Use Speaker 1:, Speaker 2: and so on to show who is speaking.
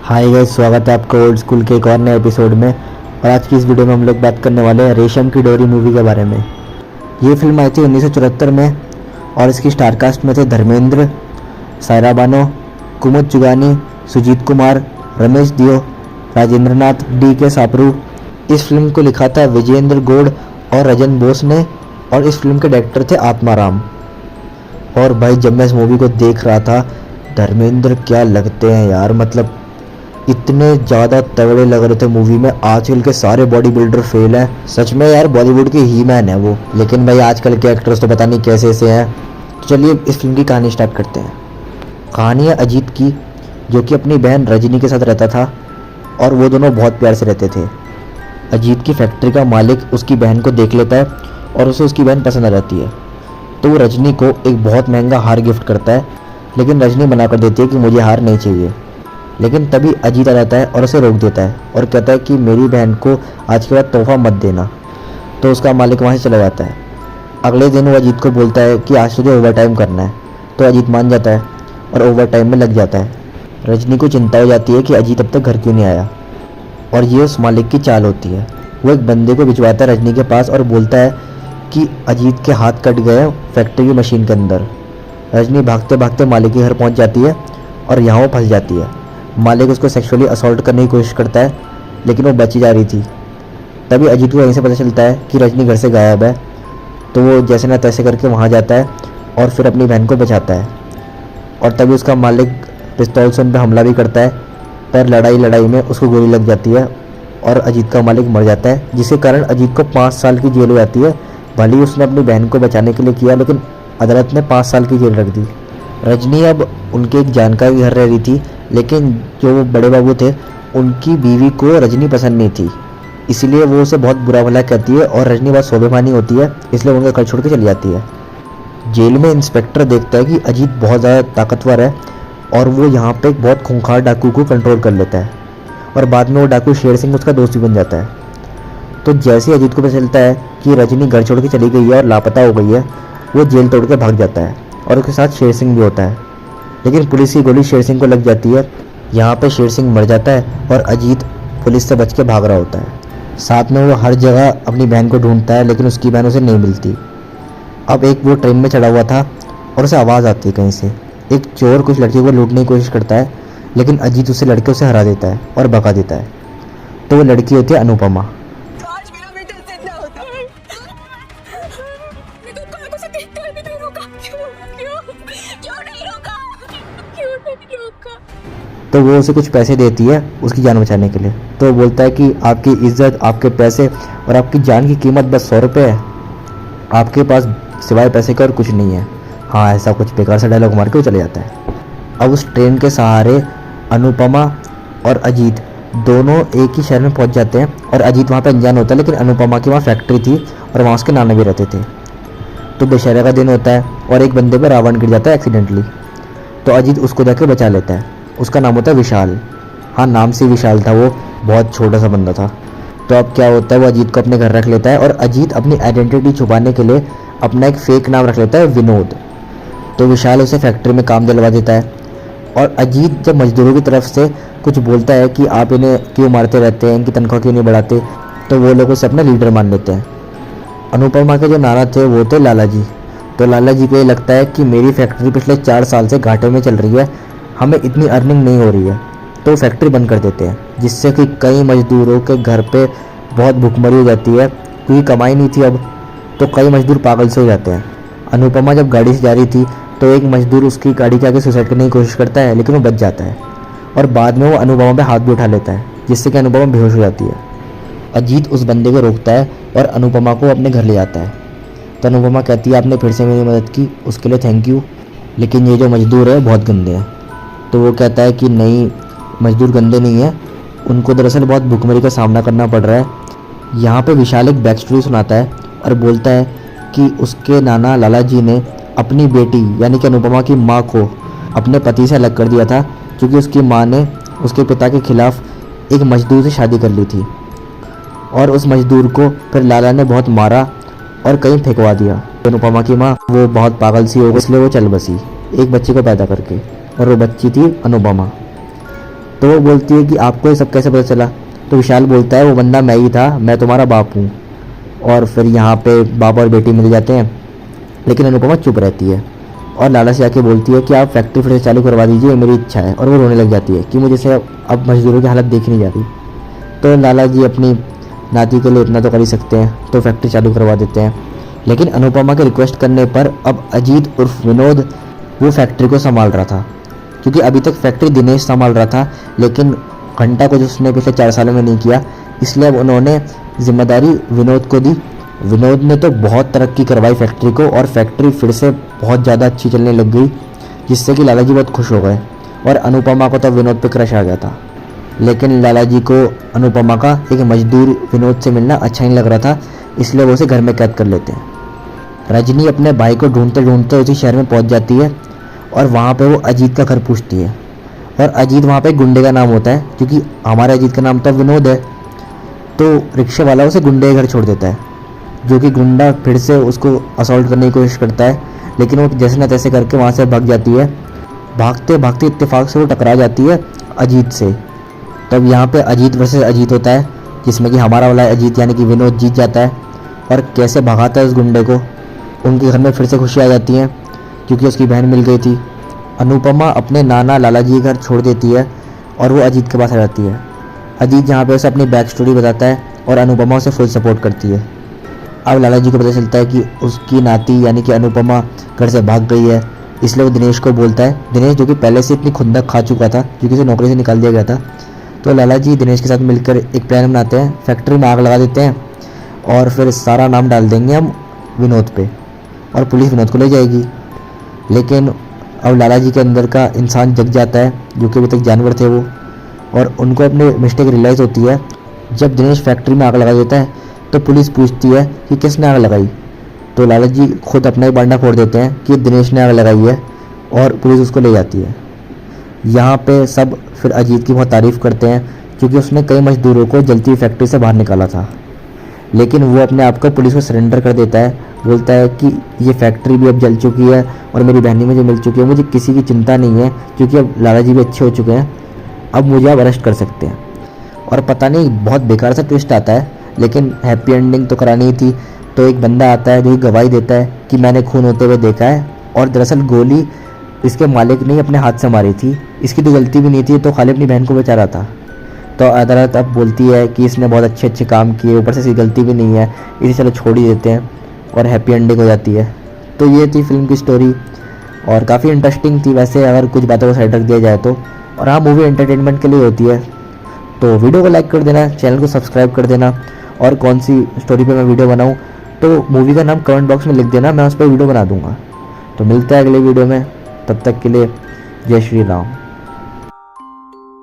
Speaker 1: Hi guys, स्वागत है आपका ओल्ड स्कूल के एक और नए एपिसोड में। और आज की इस वीडियो में हम लोग बात करने वाले हैं रेशम की डोरी मूवी के बारे में। ये फिल्म आई थी 1974 में और इसकी स्टारकास्ट में थे धर्मेंद्र, सायरा बानो, कुमुद चुगानी, सुजीत कुमार, रमेश दियो, राजेंद्र नाथ, DK सापरू। इस फिल्म को लिखा था विजेंद्र गौड़ और रजन बोस ने और इस फिल्म के डायरेक्टर थे आत्माराम। और भाई जब मैं इस मूवी को देख रहा था, धर्मेंद्र क्या लगते हैं यार, मतलब इतने ज़्यादा तगड़े लग रहे थे मूवी में। आजकल के सारे बॉडी बिल्डर फेल हैं, सच में यार बॉलीवुड के ही मैन है वो। लेकिन भाई आजकल के एक्टर्स तो पता नहीं कैसे से हैं। तो चलिए इस फिल्म की कहानी स्टार्ट करते हैं। कहानी है अजीत की, जो कि अपनी बहन रजनी के साथ रहता था और वो दोनों बहुत प्यार से रहते थे। अजीत की फैक्ट्री का मालिक उसकी बहन को देख लेता है और उसे उसकी बहन पसंद आ जाती है, तो वो रजनी को एक बहुत महंगा हार गिफ्ट करता है। लेकिन रजनी मना कर देती है कि मुझे हार नहीं चाहिए। लेकिन तभी अजीत आ जाता है और उसे रोक देता है और कहता है कि मेरी बहन को आज के बाद तोहफा मत देना। तो उसका मालिक वहाँ से चला जाता है। अगले दिन वो अजीत को बोलता है कि आज तुझे ओवर टाइम करना है। तो अजीत मान जाता है और ओवर टाइम में लग जाता है। रजनी को चिंता हो जाती है कि अजीत अब तक घर क्यों नहीं आया, और ये उस मालिक की चाल होती है। वो एक बंदे को भिजवाता है रजनी के पास और बोलता है कि अजीत के हाथ कट गए हैं फैक्ट्री की मशीन के अंदर। रजनी भागते भागते मालिक के घर पहुँच जाती है और यहाँ वो फंस जाती है। मालिक उसको सेक्सुअली असॉल्ट करने की कोशिश करता है, लेकिन वो बची जा रही थी। तभी अजीत को यहीं से पता चलता है कि रजनी घर से गायब है। तो वो जैसे ना तैसे करके वहाँ जाता है और फिर अपनी बहन को बचाता है। और तभी उसका मालिक पिस्तौल से उन पर हमला भी करता है, पर लड़ाई में उसको गोली लग जाती है और अजीत का मालिक मर जाता है, जिसके कारण अजीत को 5 साल की जेल हो जाती है। भले ही उसने अपनी बहन को बचाने के लिए किया, लेकिन अदालत ने 5 साल की जेल रख दी। रजनी अब उनके एक जानकार के घर रह रही थी, लेकिन जो बड़े बाबू थे उनकी बीवी को रजनी पसंद नहीं थी, इसीलिए वो उसे बहुत बुरा भला कहती है और रजनी बहुत स्वाभिमानी होती है, इसलिए उनका घर छोड़ के चली जाती है। जेल में इंस्पेक्टर देखता है कि अजीत बहुत ज़्यादा ताकतवर है और वो यहाँ पे एक बहुत खूंखार डाकू को कंट्रोल कर लेता है। और बाद में वो डाकू शेर सिंह उसका दोस्त भी बन जाता है। तो जैसे अजीत को पता चलता है कि रजनी घर छोड़ के चली गई है और लापता हो गई है, वो जेल तोड़ के भाग जाता है और उसके साथ शेर सिंह भी होता है। लेकिन पुलिस की गोली शेर सिंह को लग जाती है। यहाँ पे शेर सिंह मर जाता है और अजीत पुलिस से बच के भाग रहा होता है। साथ में वो हर जगह अपनी बहन को ढूंढता है, लेकिन उसकी बहन उसे नहीं मिलती। अब एक वो ट्रेन में चढ़ा हुआ था और उसे आवाज़ आती है कहीं से। एक चोर कुछ लड़की को लूटने की कोशिश करता है, लेकिन अजीत उसे लड़के उसे हरा देता है और भगा देता है। तो वो लड़की होती है अनुपमा। तो वो उसे कुछ पैसे देती है उसकी जान बचाने के लिए। तो वो बोलता है कि आपकी इज्जत, आपके पैसे और आपकी जान की कीमत बस 100 रुपये है, आपके पास सिवाय पैसे का और कुछ नहीं है। हाँ, ऐसा कुछ बेकार सा डायलॉग मार के वो चले जाता है। अब उस ट्रेन के सहारे अनुपमा और अजीत दोनों एक ही शहर में पहुंच जाते हैं। और अजीत वहाँ पे अनजान होता है, लेकिन अनुपमा की वहाँ फैक्ट्री थी और वहाँ उसके नाना भी रहते थे। तो दशहरा का दिन होता है और एक बंदे पर रावण गिर जाता है एक्सीडेंटली। तो अजीत उसको जाकर बचा लेता है। उसका नाम होता है विशाल। हाँ, नाम से विशाल था, वो बहुत छोटा सा बंदा था। तो अब क्या होता है, वो अजीत को अपने घर रख लेता है और अजीत अपनी आइडेंटिटी छुपाने के लिए अपना एक फेक नाम रख लेता है, विनोद। तो विशाल उसे फैक्ट्री में काम दिलवा देता है। और अजीत जब मजदूरों की तरफ से कुछ बोलता है कि आप इन्हें क्यों मारते रहते हैं, इनकी तनख्वाह क्यों नहीं बढ़ाते, तो वो लोग उसे अपना लीडर मान लेते हैं। अनुपमा के जो नाना थे वो थे लाला जी। तो लाला जी को ये लगता है कि मेरी फैक्ट्री पिछले 4 साल से घाटे में चल रही है, हमें इतनी अर्निंग नहीं हो रही है, तो फैक्ट्री बंद कर देते हैं, जिससे कि कई मजदूरों के घर पे बहुत भूखमरी हो जाती है, क्योंकि कमाई नहीं थी अब। तो कई मजदूर पागल से हो जाते हैं। अनुपमा जब गाड़ी से जा रही थी तो एक मजदूर उसकी गाड़ी के आगे सुसाइड करने की कोशिश करता है, लेकिन वो बच जाता है और बाद में वो अनुपमा पे हाथ भी उठा लेता है, जिससे कि अनुपमा बेहोश हो जाती है। अजीत उस बंदे को रोकता है और अनुपमा को अपने घर ले जाता है। तो अनुपमा कहती है आपने फिर से मेरी मदद की, उसके लिए थैंक यू, लेकिन ये जो मजदूर है बहुत गंदे हैं। तो वो कहता है कि नहीं, मजदूर गंदे नहीं है, उनको दरअसल बहुत भूखमरी का सामना करना पड़ रहा है। यहाँ पे विशाल एक बैक स्टोरी सुनाता है और बोलता है कि उसके नाना लाला जी ने अपनी बेटी यानी कि अनुपमा की माँ को अपने पति से अलग कर दिया था, क्योंकि उसकी माँ ने उसके पिता के खिलाफ एक मजदूर से शादी कर ली थी। और उस मजदूर को फिर लाला ने बहुत मारा और कहीं फेंकवा दिया। अनुपमा की माँ वो बहुत पागल सी हो गई, इसलिए वो चल बसी एक बच्ची को पैदा करके, और वो बच्ची थी अनुपमा। तो वो बोलती है कि आपको ये सब कैसे पता चला। तो विशाल बोलता है वो बंदा मैं ही था, मैं तुम्हारा बाप हूँ। और फिर यहाँ पे बाप और बेटी मिल जाते हैं, लेकिन अनुपमा चुप रहती है और लाला से आके बोलती है कि आप फैक्ट्री फिर से चालू करवा दीजिए, मेरी इच्छा है। और वो रोने लग जाती है कि मुझे से अब मजदूरों की हालत देखी नहीं जाती। तो लाला जी अपनी नाती के लिए इतना तो कर ही सकते हैं, तो फैक्ट्री चालू करवा देते हैं। लेकिन अनुपमा के रिक्वेस्ट करने पर अब अजीत उर्फ विनोद वो फैक्ट्री को संभाल रहा था, क्योंकि अभी तक फैक्ट्री दिनेश संभाल रहा था, लेकिन घंटा कुछ उसने पिछले 4 सालों में नहीं किया, इसलिए अब उन्होंने जिम्मेदारी विनोद को दी। विनोद ने तो बहुत तरक्की करवाई फैक्ट्री को, और फैक्ट्री फिर से बहुत ज़्यादा अच्छी चलने लग गई, जिससे कि लाला जी बहुत खुश हो गए। और अनुपमा को तो विनोद पे क्रश आ गया था। लेकिन लाला जी को अनुपमा का एक मजदूर विनोद से मिलना अच्छा नहीं लग रहा था, इसलिए वो उसे घर में कैद कर लेते हैं। रजनी अपने भाई को ढूंढते ढूंढते उसी शहर में पहुंच जाती है, और वहाँ पे वो अजीत का घर पूछती है। और अजीत वहाँ पे गुंडे का नाम होता है, क्योंकि हमारे अजीत का नाम तो विनोद है। तो रिक्शे वाला उसे गुंडे के घर छोड़ देता है, जो कि गुंडा फिर से उसको असॉल्ट करने की कोशिश करता है, लेकिन वो जैसे न तैसे करके वहाँ से भाग जाती है। भागते भागते इत्तेफाक से वो टकरा जाती है अजीत से। तब यहाँ पे अजीत वर्सेस अजीत होता है, जिसमें कि हमारा वाला अजीत यानी कि विनोद जीत जाता है और कैसे भगाता है उस गुंडे को। उनके घर में फिर से खुशी आ जाती है, क्योंकि उसकी बहन मिल गई थी। अनुपमा अपने नाना लाला जी के घर छोड़ देती है और वो अजीत के पास आ जाती है। अजीत यहाँ पे उसे अपनी बैक स्टोरी बताता है और अनुपमा उसे फुल सपोर्ट करती है। अब लाला जी को पता चलता है कि उसकी नाती यानी कि अनुपमा घर से भाग गई है, इसलिए वो दिनेश को बोलता है। दिनेश जो कि पहले से इतनी खुंदक खा चुका था, क्योंकि उसे नौकरी से निकाल दिया गया था। तो लाला जी दिनेश के साथ मिलकर एक प्लान बनाते हैं, फैक्ट्री में आग लगा देते हैं और फिर सारा नाम डाल देंगे हम विनोद पे, और पुलिस विनोद को ले जाएगी। लेकिन अब लाला जी के अंदर का इंसान जग जाता है, जो कि अभी तक जानवर थे वो, और उनको अपनी मिस्टेक रियलाइज़ होती है। जब दिनेश फैक्ट्री में आग लगा देता है तो पुलिस पूछती है कि किसने आग लगाई। तो लाला जी खुद अपना ही बांडा फोड़ देते हैं कि दिनेश ने आग लगाई है, और पुलिस उसको ले जाती है। यहाँ पे सब फिर अजीत की बहुत तारीफ़ करते हैं, क्योंकि उसने कई मजदूरों को जलती हुई फैक्ट्री से बाहर निकाला था। लेकिन वो अपने आप को पुलिस को सरेंडर कर देता है, बोलता है कि ये फैक्ट्री भी अब जल चुकी है और मेरी बहनी मुझे मिल चुकी है, मुझे किसी की चिंता नहीं है, क्योंकि अब लाला जी भी अच्छे हो चुके हैं, अब मुझे आप अरेस्ट कर सकते हैं। और पता नहीं बहुत बेकार सा ट्विस्ट आता है, लेकिन हैप्पी एंडिंग तो करानी ही थी। तो एक बंदा आता है जो गवाही देता है कि मैंने खून होते हुए देखा है, और दरअसल गोली इसके मालिक ने अपने हाथ से मारी थी, इसकी तो गलती भी नहीं थी, तो खाली अपनी बहन को बचा रहा था। तो अदालत अब बोलती है कि इसने बहुत अच्छे अच्छे काम किए, ऊपर से इसकी गलती भी नहीं है, इसे चलो छोड़ ही देते हैं, और हैप्पी एंडिंग हो जाती है। तो ये थी फिल्म की स्टोरी, और काफ़ी इंटरेस्टिंग थी वैसे, अगर कुछ बातों को साइड रख दिया जाए तो। और हाँ, मूवी एंटरटेनमेंट के लिए होती है। तो वीडियो को लाइक कर देना, चैनल को सब्सक्राइब कर देना, और कौन सी स्टोरी पे मैं वीडियो बनाऊँ तो मूवी का नाम कमेंट बॉक्स में लिख देना, मैं उस पर वीडियो बना दूँगा। तो मिलते हैं अगले वीडियो में, तब तक के लिए जय श्री राम।